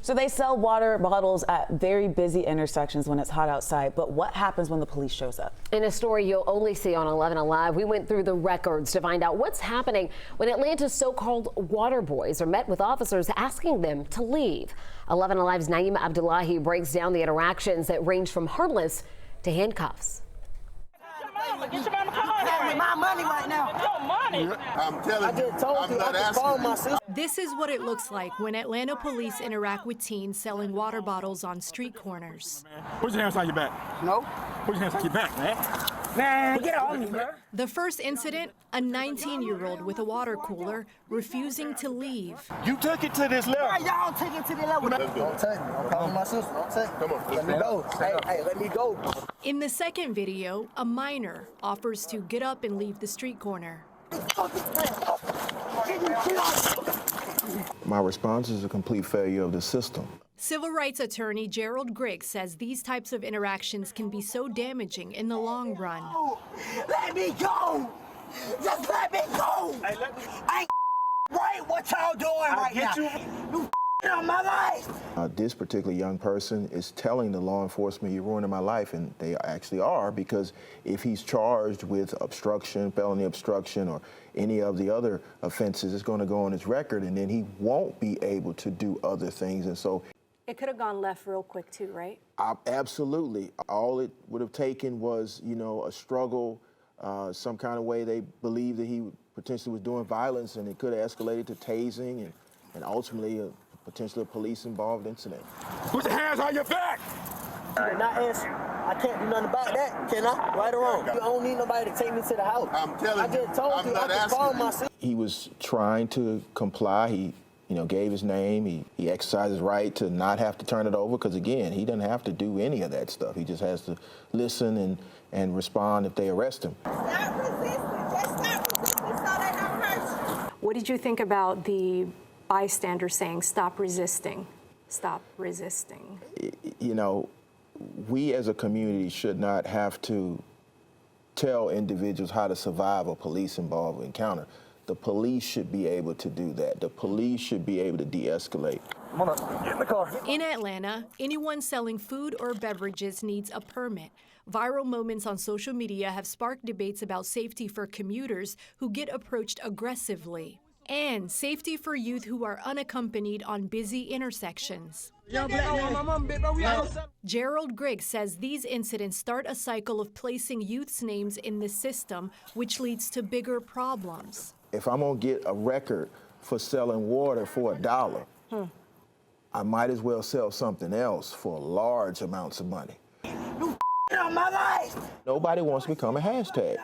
So they sell water bottles at very busy intersections when it's hot outside. But what happens when the police shows up? In a story you'll only see on 11 Alive, we went through the records to find out what's happening when Atlanta's so-called water boys are met with officers asking them to leave. 11 Alive's Naima Abdullahi breaks down the interactions that range from harmless to handcuffs. Get your mama car. My money right now. Your money. I'm telling you, I'm not asking my sister. This is what it looks like when Atlanta police interact with teens selling water bottles on street corners. Put your hands on your back. No. Put your hands on your back, man. Man, get off me, bro. The first incident, a 19-year-old with a water cooler refusing to leave. You took it to this level. Right, y'all take it to the level. Don't take me. I'm calling my sister. Don't take me. Come on. Let me go. Hey, let me go. In the second video, a minor offers to get up and leave the street corner. My response is a complete failure of the system. Civil rights attorney Gerald Griggs says these types of interactions can be so damaging in the long run. Let me go! Just let me go! Hey, let me... I ain't right what y'all doing right now. You on my life! This particular young person is telling the law enforcement, you're ruining my life, and they actually are, because if he's charged with obstruction, felony obstruction, or any of the other offenses, it's going to go on his record, and then he won't be able to do other things. And so it could have gone left real quick too, right? Absolutely. All it would have taken was, a struggle, some kind of way they believed that he potentially was doing violence, and it could have escalated to tasing and ultimately potentially a police-involved incident. Put your hands on your back! Not answer. I can't do nothing about that, can I? Right or wrong? You don't need nobody to take me to the house. I'm telling you, I just told you I can call my sister. He was trying to comply. He gave his name. He exercised his right to not have to turn it over, because, again, he doesn't have to do any of that stuff. He just has to listen and respond if they arrest him. Stop resisting. Just stop resisting so they don't hurt you. What did you think about the bystander saying, stop resisting, stop resisting? We as a community should not have to tell individuals how to survive a police-involved encounter. The police should be able to do that. The police should be able to de-escalate. Come on, get in the car. In Atlanta, anyone selling food or beverages needs a permit. Viral moments on social media have sparked debates about safety for commuters who get approached aggressively, and safety for youth who are unaccompanied on busy intersections. Gerald Griggs says these incidents start a cycle of placing youth's names in the system, which leads to bigger problems. If I'm going to get a record for selling water for $1, I might as well sell something else for large amounts of money. You on my life! Nobody wants to become a hashtag.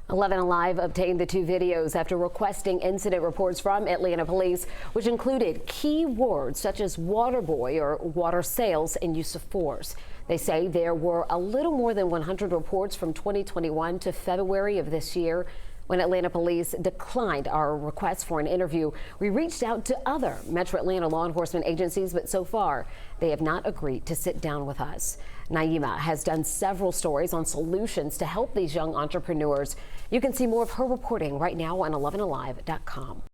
11 Alive obtained the two videos after requesting incident reports from Atlanta police, which included key words such as water boy or water sales and use of force. They say there were a little more than 100 reports from 2021 to February of this year. When Atlanta police declined our request for an interview, we reached out to other Metro Atlanta law enforcement agencies, but so far they have not agreed to sit down with us. Naima has done several stories on solutions to help these young entrepreneurs. You can see more of her reporting right now on 11alive.com.